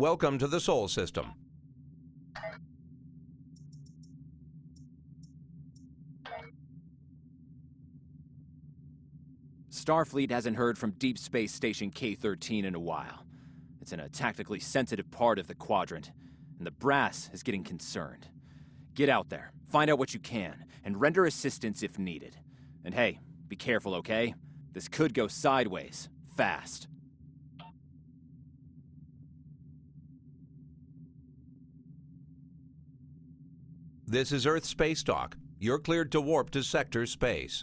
Welcome to the Sol System. Starfleet hasn't heard from Deep Space Station K-13 in a while. It's in a tactically sensitive part of the quadrant, and the brass is getting concerned. Get out there, find out what you can, and render assistance if needed. And hey, be careful, okay? This could go sideways, fast. This is Earth Space Talk. You're cleared to warp to Sector Space.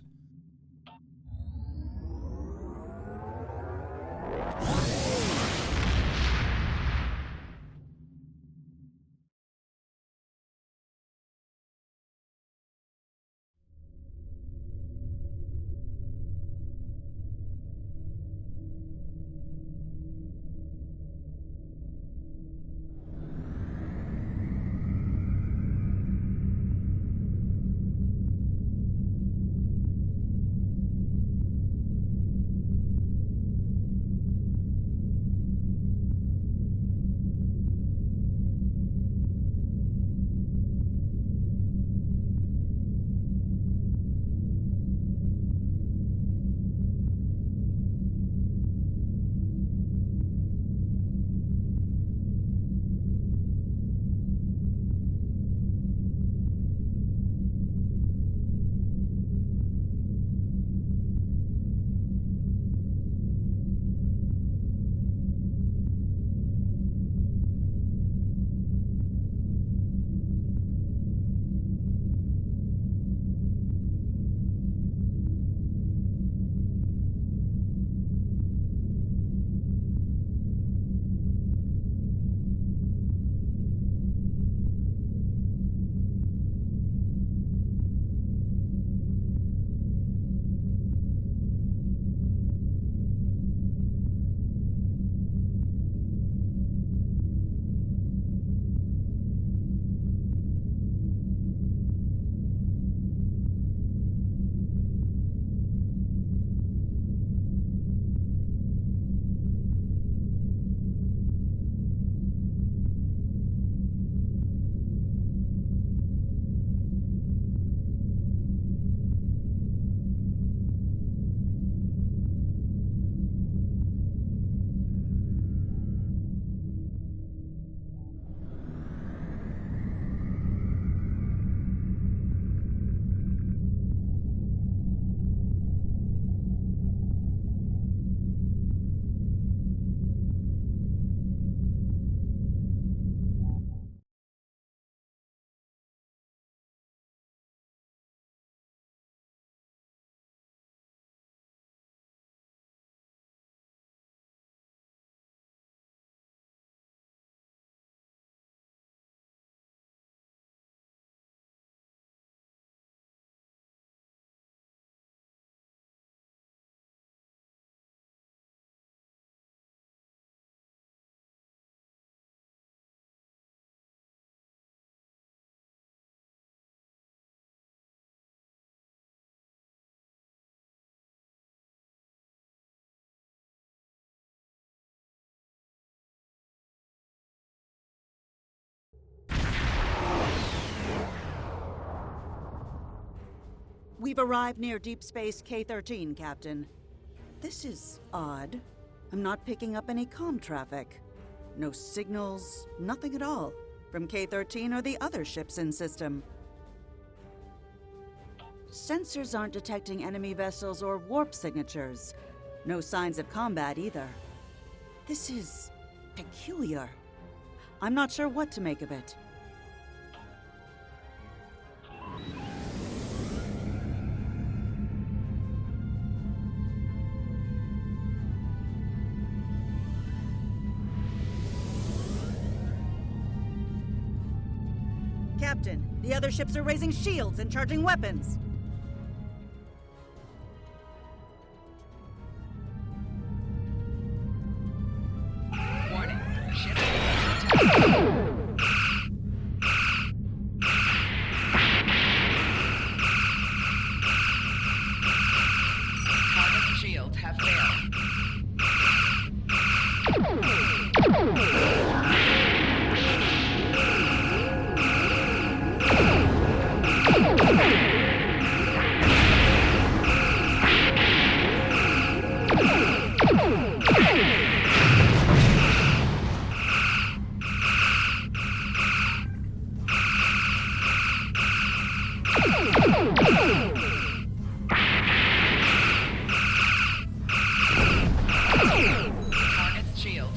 We've arrived near Deep Space K-13, Captain. This is odd. I'm not picking up any comm traffic. No signals, nothing at all, from K-13 or the other ships in system. Sensors aren't detecting enemy vessels or warp signatures. No signs of combat either. This is peculiar. I'm not sure what to make of it. Captain, the other ships are raising shields and charging weapons. Warning. Ship attack. Target shields have failed. Target's shield.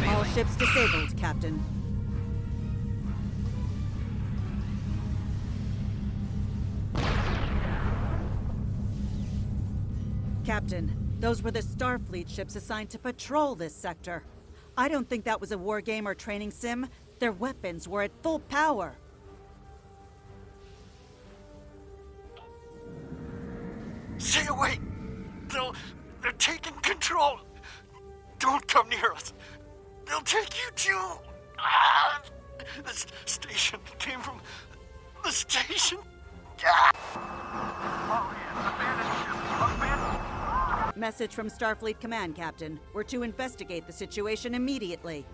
All ships disabled, Captain. Captain, those were the Starfleet ships assigned to patrol this sector. I don't think that was a war game or training sim. Their weapons were at full power. Stay away! They're taking control! Don't come near us! They'll take you too! Ah! This station came from the station! Ah! Message from Starfleet Command, Captain. We're to investigate the situation immediately.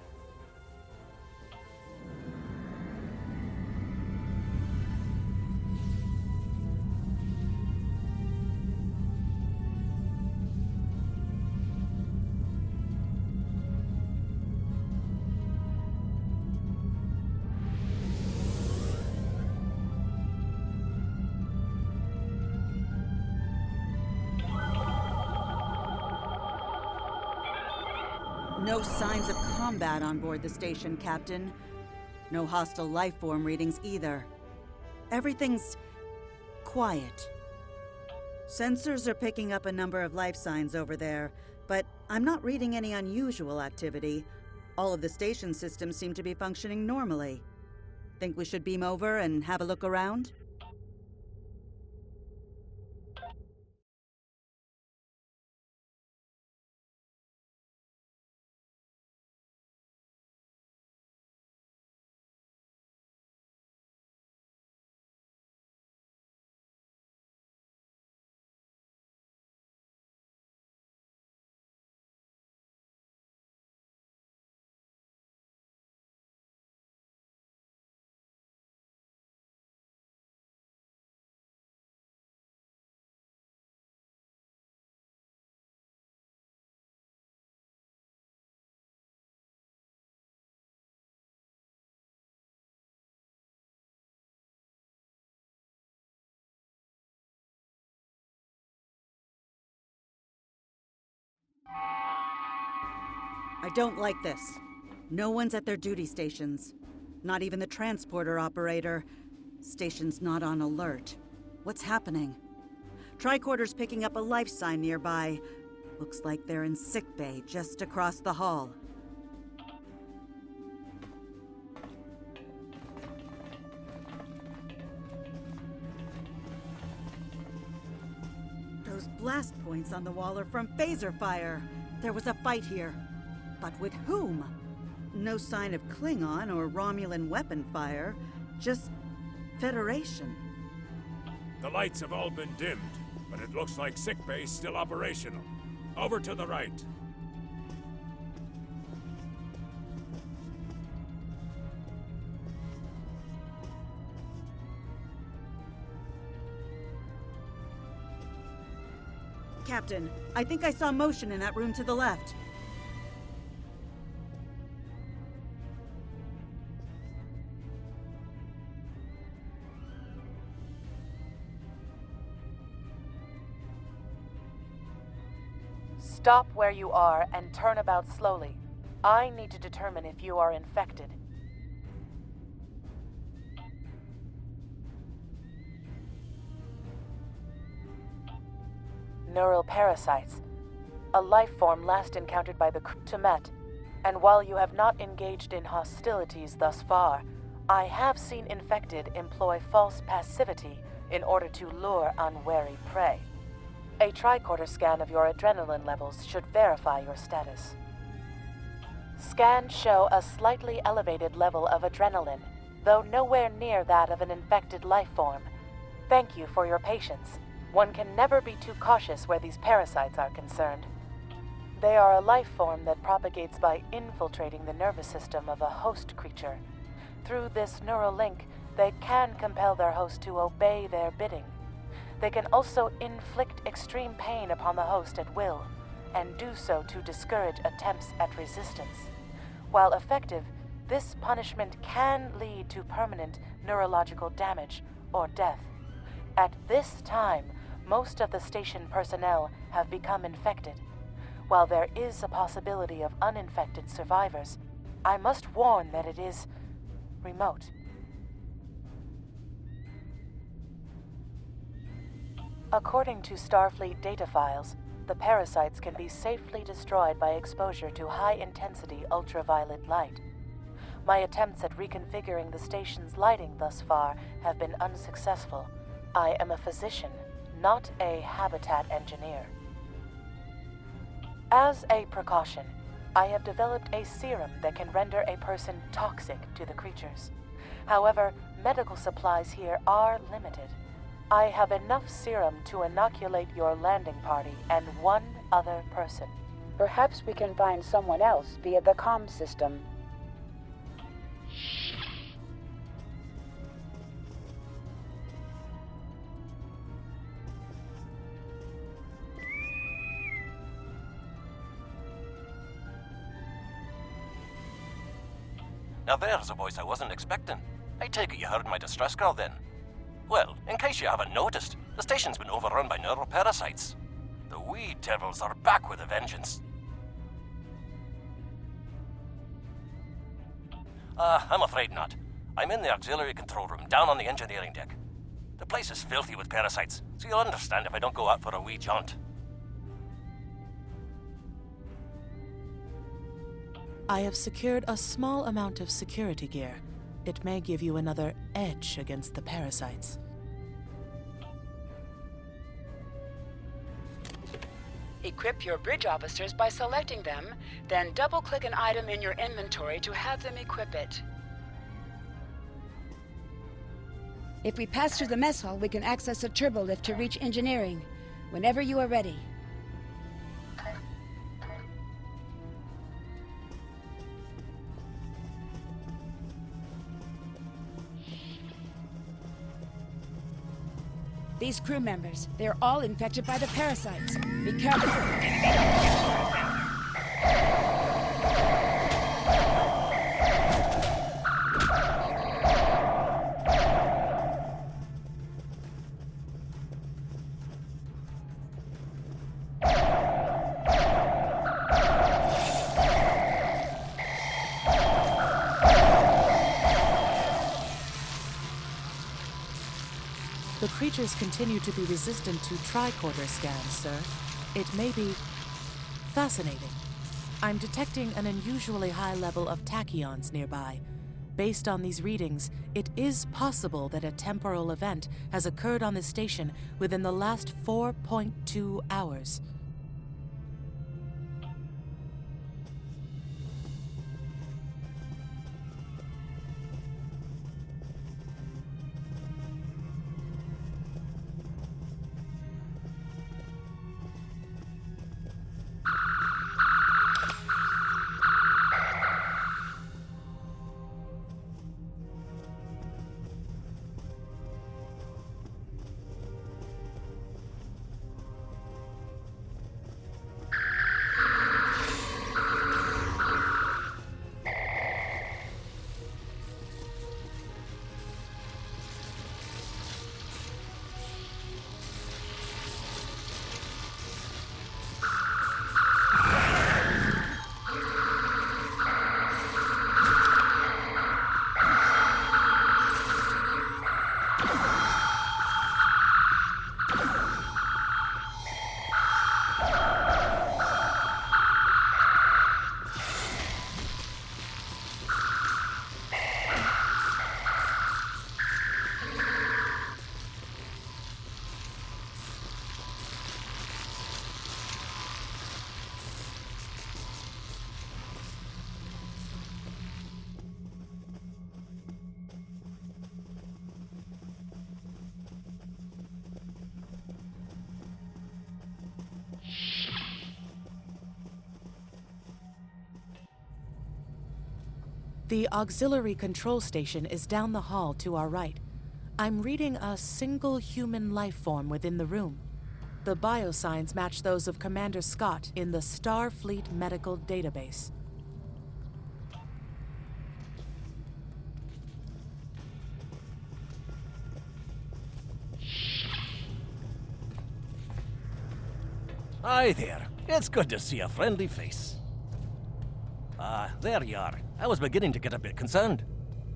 No signs of combat on board the station, Captain. No hostile life form readings either. Everything's quiet. Sensors are picking up a number of life signs over there, but I'm not reading any unusual activity. All of the station systems seem to be functioning normally. Think we should beam over and have a look around? I don't like this. No one's at their duty stations. Not even the transporter operator. Station's not on alert. What's happening? Tricorder's picking up a life sign nearby. Looks like they're in sickbay just across the hall. Those blast points on the wall are from phaser fire. There was a fight here. But with whom? No sign of Klingon or Romulan weapon fire, just Federation. The lights have all been dimmed, but it looks like sickbay's still operational. Over to the right. Captain, I think I saw motion in that room to the left. Stop where you are and turn about slowly. I need to determine if you are infected. Neural parasites. A life form last encountered by the Tumet. And while you have not engaged in hostilities thus far, I have seen infected employ false passivity in order to lure unwary prey. A tricorder scan of your adrenaline levels should verify your status. Scans show a slightly elevated level of adrenaline, though nowhere near that of an infected life form. Thank you for your patience. One can never be too cautious where these parasites are concerned. They are a life form that propagates by infiltrating the nervous system of a host creature. Through this neural link, they can compel their host to obey their bidding. They can also inflict extreme pain upon the host at will, and do so to discourage attempts at resistance. While effective, this punishment can lead to permanent neurological damage or death. At this time, most of the station personnel have become infected. While there is a possibility of uninfected survivors, I must warn that it is remote. According to Starfleet data files, the parasites can be safely destroyed by exposure to high-intensity ultraviolet light. My attempts at reconfiguring the station's lighting thus far have been unsuccessful. I am a physician, not a habitat engineer. As a precaution, I have developed a serum that can render a person toxic to the creatures. However, medical supplies here are limited. I have enough serum to inoculate your landing party and one other person. Perhaps we can find someone else via the comm system. Now there's a voice I wasn't expecting. I take it you heard my distress call then. Well, in case you haven't noticed, the station's been overrun by neuroparasites. The wee devils are back with a vengeance. I'm afraid not. I'm in the auxiliary control room, down on the engineering deck. The place is filthy with parasites, so you'll understand if I don't go out for a wee jaunt. I have secured a small amount of security gear. It may give you another edge against the parasites. Equip your bridge officers by selecting them, then double-click an item in your inventory to have them equip it. If we pass through the mess hall, we can access a turbo lift to reach engineering. Whenever you are ready. These crew members, they're all infected by the parasites. Be careful. The creatures continue to be resistant to tricorder scans, sir. It may be fascinating. I'm detecting an unusually high level of tachyons nearby. Based on these readings, it is possible that a temporal event has occurred on the station within the last 4.2 hours. The auxiliary control station is down the hall to our right. I'm reading a single human life form within the room. The biosigns match those of Commander Scott in the Starfleet Medical Database. Hi there. It's good to see a friendly face. There you are. I was beginning to get a bit concerned.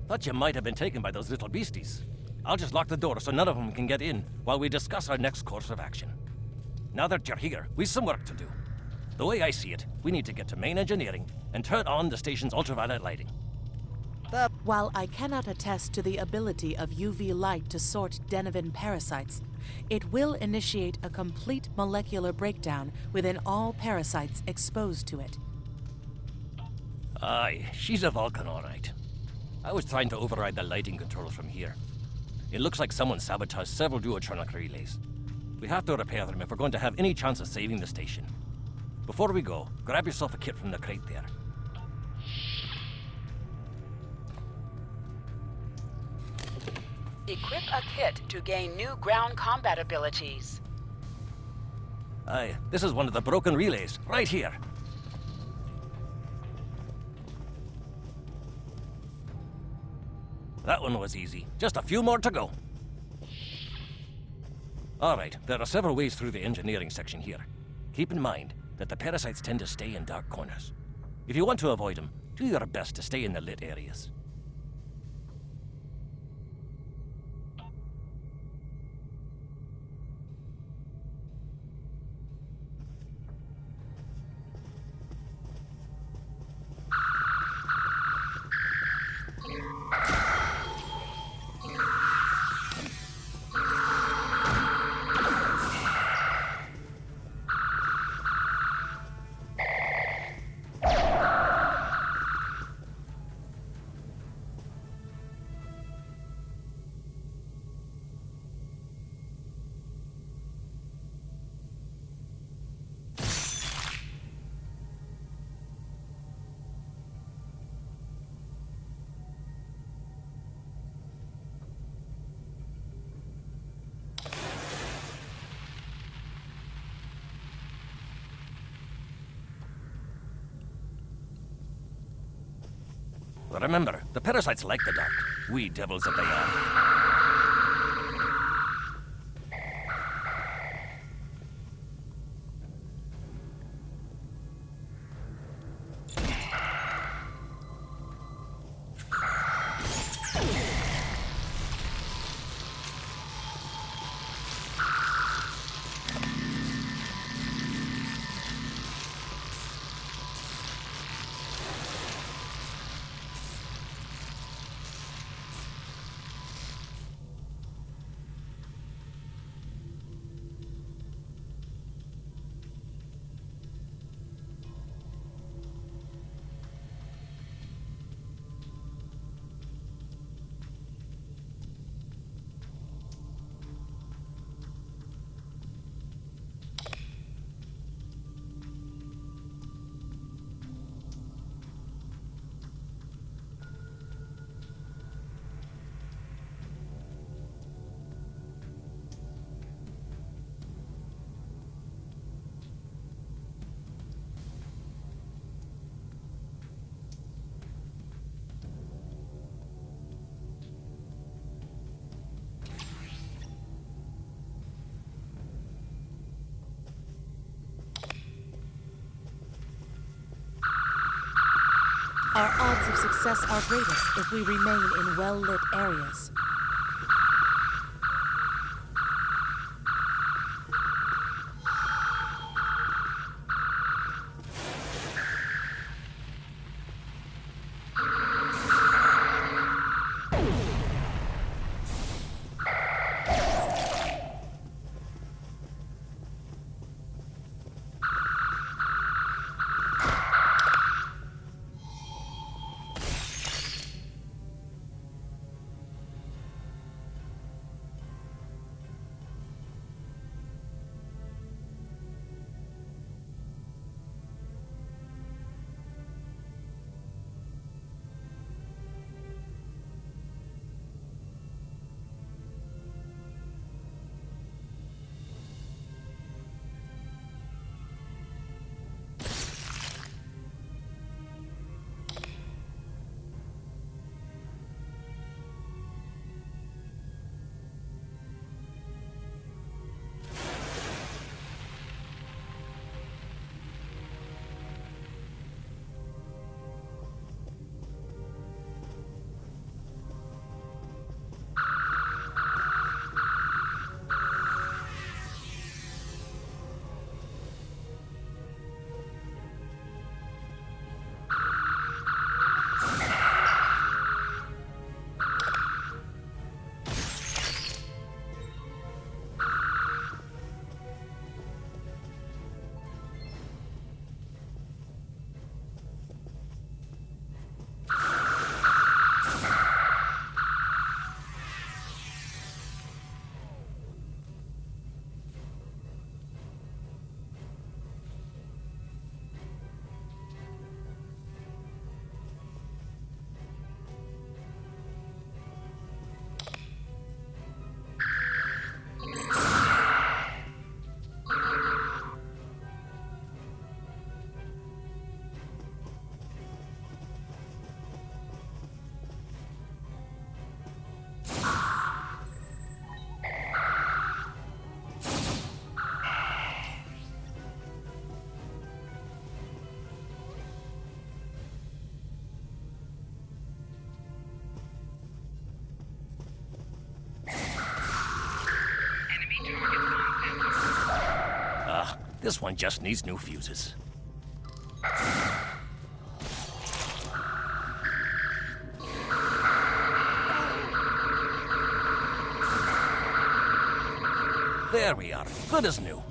Thought you might have been taken by those little beasties. I'll just lock the door so none of them can get in while we discuss our next course of action. Now that you're here, we've some work to do. The way I see it, we need to get to main engineering and turn on the station's ultraviolet lighting. While I cannot attest to the ability of UV light to sort Denivan parasites, it will initiate a complete molecular breakdown within all parasites exposed to it. Aye, she's a Vulcan, all right. I was trying to override the lighting controls from here. It looks like someone sabotaged several duotronic relays. We have to repair them if we're going to have any chance of saving the station. Before we go, grab yourself a kit from the crate there. Equip a kit to gain new ground combat abilities. Aye, this is one of the broken relays, right here. That one was easy. Just a few more to go. All right, there are several ways through the engineering section here. Keep in mind that the parasites tend to stay in dark corners. If you want to avoid them, do your best to stay in the lit areas. Remember, the parasites like the dark. We devils that they are. Our odds of success are greatest if we remain in well-lit areas. This one just needs new fuses. There we are. Good as new.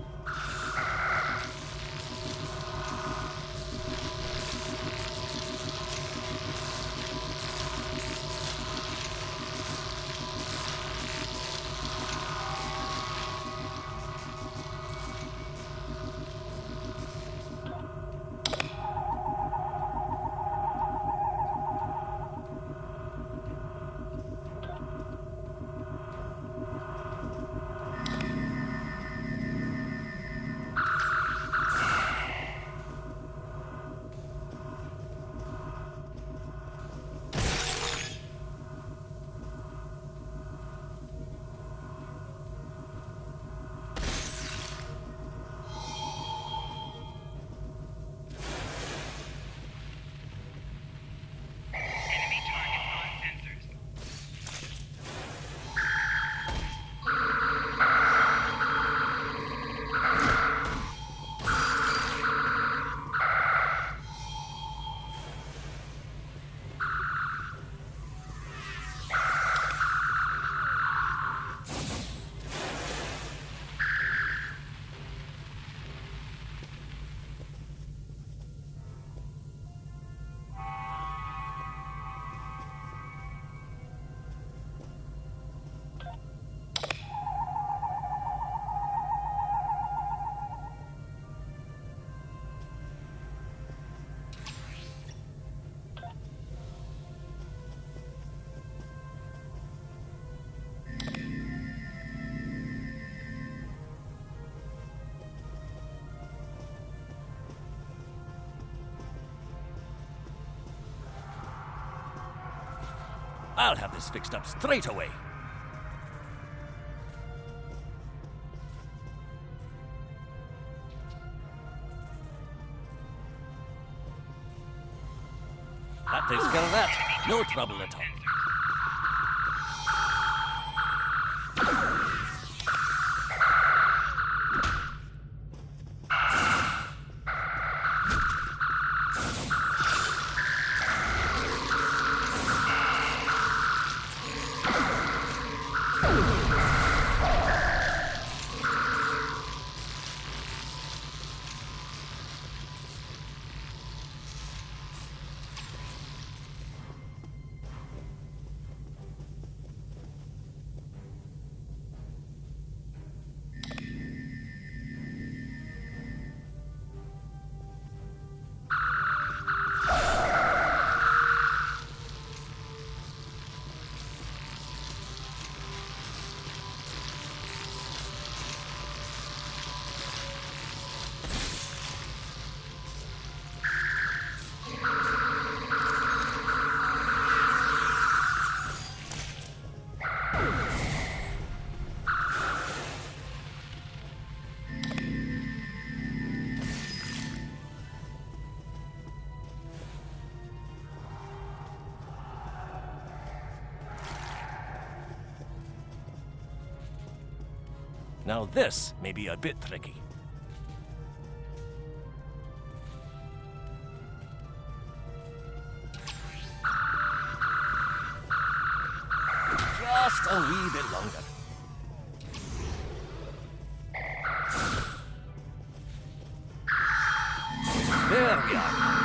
I'll have this fixed up straight away. That takes care of that. No trouble at all. Now this may be a bit tricky. Just a wee bit longer. There we are.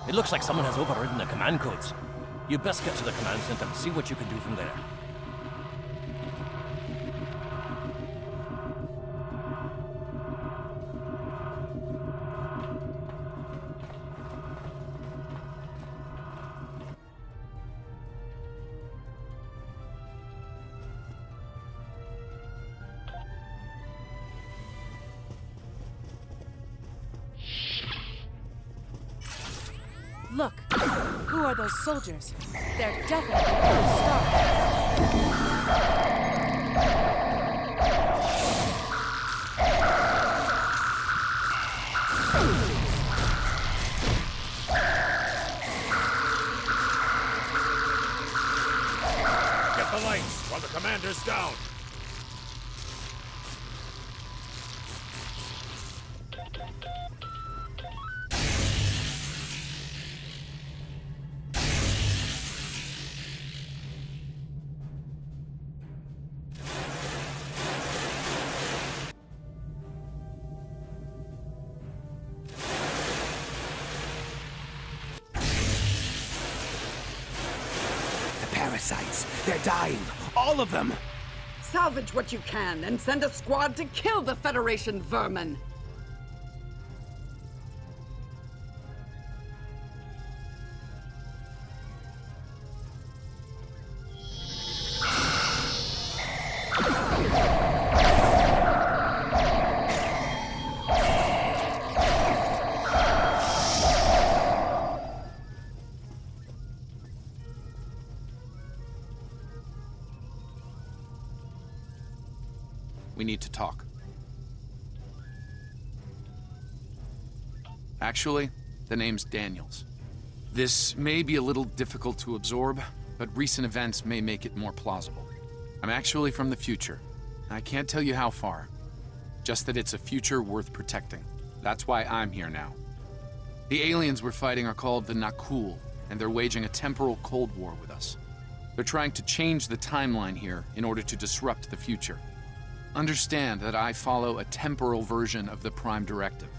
It looks like someone has overridden the command codes. You best get to the command center and see what you can do from there. Look, who are those soldiers? They're definitely Star. Get the lights while the commander's down. Parasites. They're dying. All of them. Salvage what you can and send a squad to kill the Federation vermin. We need to talk. Actually, the name's Daniels. This may be a little difficult to absorb, but recent events may make it more plausible. I'm actually from the future. I can't tell you how far. Just that it's a future worth protecting. That's why I'm here now. The aliens we're fighting are called the Nakul, and they're waging a temporal Cold War with us. They're trying to change the timeline here in order to disrupt the future. Understand that I follow a temporal version of the Prime Directive.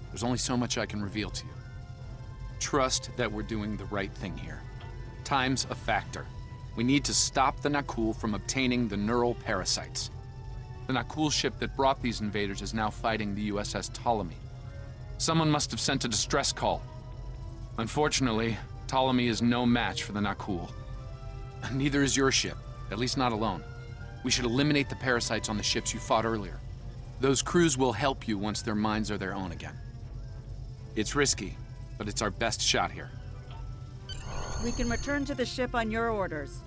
There's only so much I can reveal to you. Trust that we're doing the right thing here. Time's a factor. We need to stop the Nakul from obtaining the neural parasites. The Nakul ship that brought these invaders is now fighting the USS Ptolemy. Someone must have sent a distress call. Unfortunately, Ptolemy is no match for the Nakul. Neither is your ship, at least not alone. We should eliminate the parasites on the ships you fought earlier. Those crews will help you once their minds are their own again. It's risky, but it's our best shot here. We can return to the ship on your orders.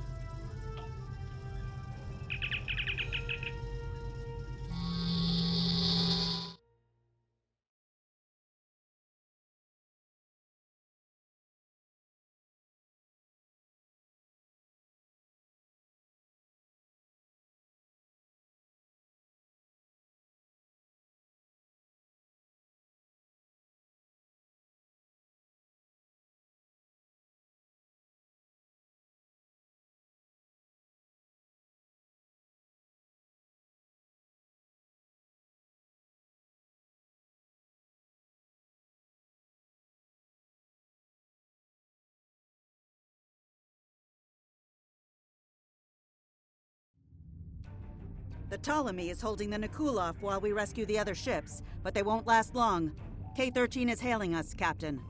The Ptolemy is holding the Nakul off while we rescue the other ships, but they won't last long. K-13 is hailing us, Captain.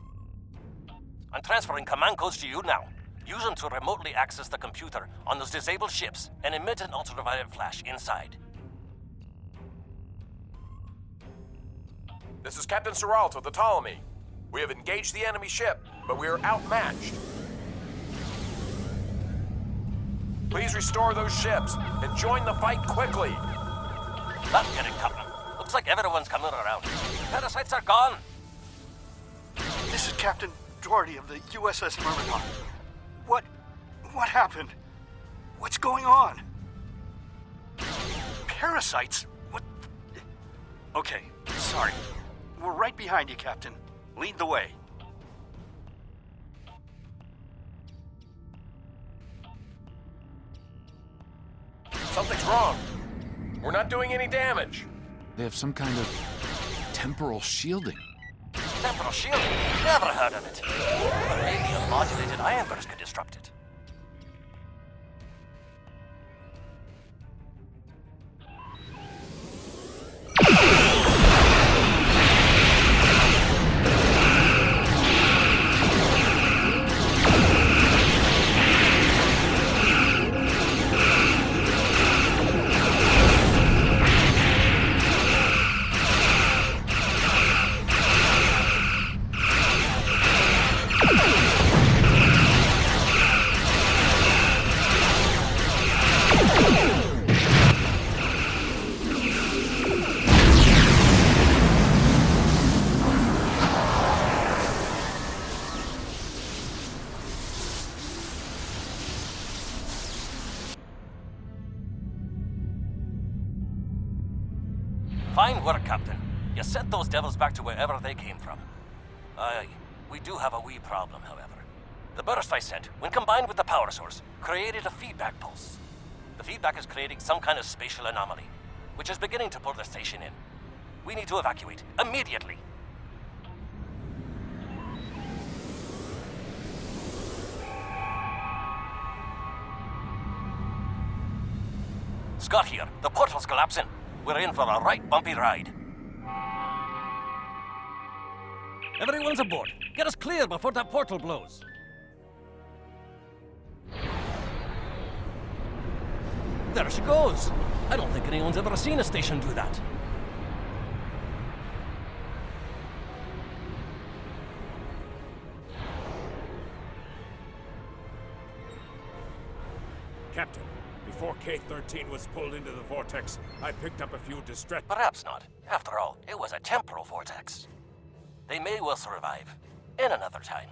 I'm transferring command codes to you now. Use them to remotely access the computer on those disabled ships and emit an ultraviolet flash inside. This is Captain Seralt of the Ptolemy. We have engaged the enemy ship, but we are outmatched. Please restore those ships and join the fight quickly. Not getting Captain. Looks like everyone's coming around. Parasites are gone. This is Captain Doherty of the USS Myrmidon. What happened? What's going on? Parasites? What? Okay, sorry. We're right behind you, Captain. Lead the way. Something's wrong. We're not doing any damage. They have some kind of temporal shielding. Temporal shielding? Never heard of it. But maybe a modulated ion burst could disrupt it. Fine work, Captain. You sent those devils back to wherever they came from. Aye, we do have a wee problem, however. The burst I sent, when combined with the power source, created a feedback pulse. The feedback is creating some kind of spatial anomaly, which is beginning to pull the station in. We need to evacuate, immediately. Scott here. The portal's collapsing. We're in for a right bumpy ride. Everyone's aboard. Get us clear before that portal blows. There she goes. I don't think anyone's ever seen a station do that. Captain, before K-13 was pulled into the vortex, I picked up a few distress... Perhaps not. After all, it was a temporal vortex. They may well survive. In another time.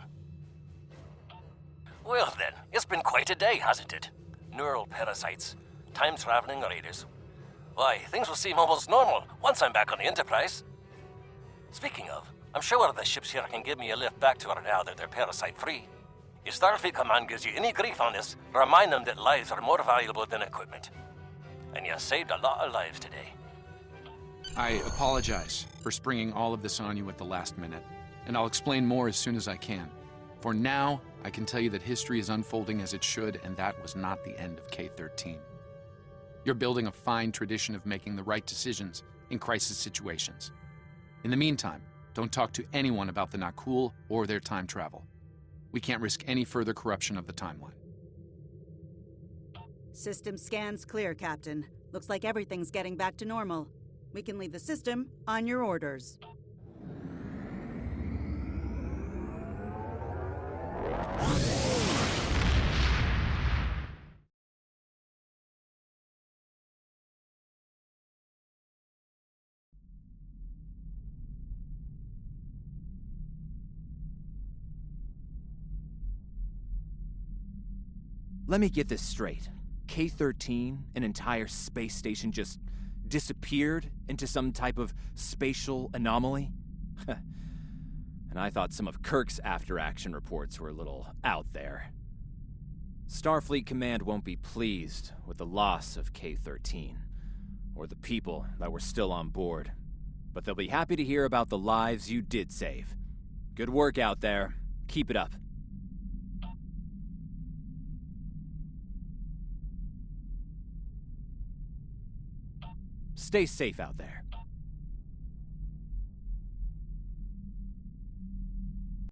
Well then, it's been quite a day, hasn't it? Neural parasites, time-traveling raiders. Why, things will seem almost normal once I'm back on the Enterprise. Speaking of, I'm sure the ships here can give me a lift back to her now that they're parasite-free. If Starfleet Command gives you any grief on this, remind them that lives are more valuable than equipment. And you saved a lot of lives today. I apologize for springing all of this on you at the last minute, and I'll explain more as soon as I can. For now, I can tell you that history is unfolding as it should, and that was not the end of K-13. You're building a fine tradition of making the right decisions in crisis situations. In the meantime, don't talk to anyone about the Nakul or their time travel. We can't risk any further corruption of the timeline. System scans clear, Captain. Looks like everything's getting back to normal. We can leave the system on your orders. Let me get this straight. K-13, an entire space station, just disappeared into some type of spatial anomaly? And I thought some of Kirk's after-action reports were a little out there. Starfleet Command won't be pleased with the loss of K-13, or the people that were still on board. But they'll be happy to hear about the lives you did save. Good work out there. Keep it up. Stay safe out there.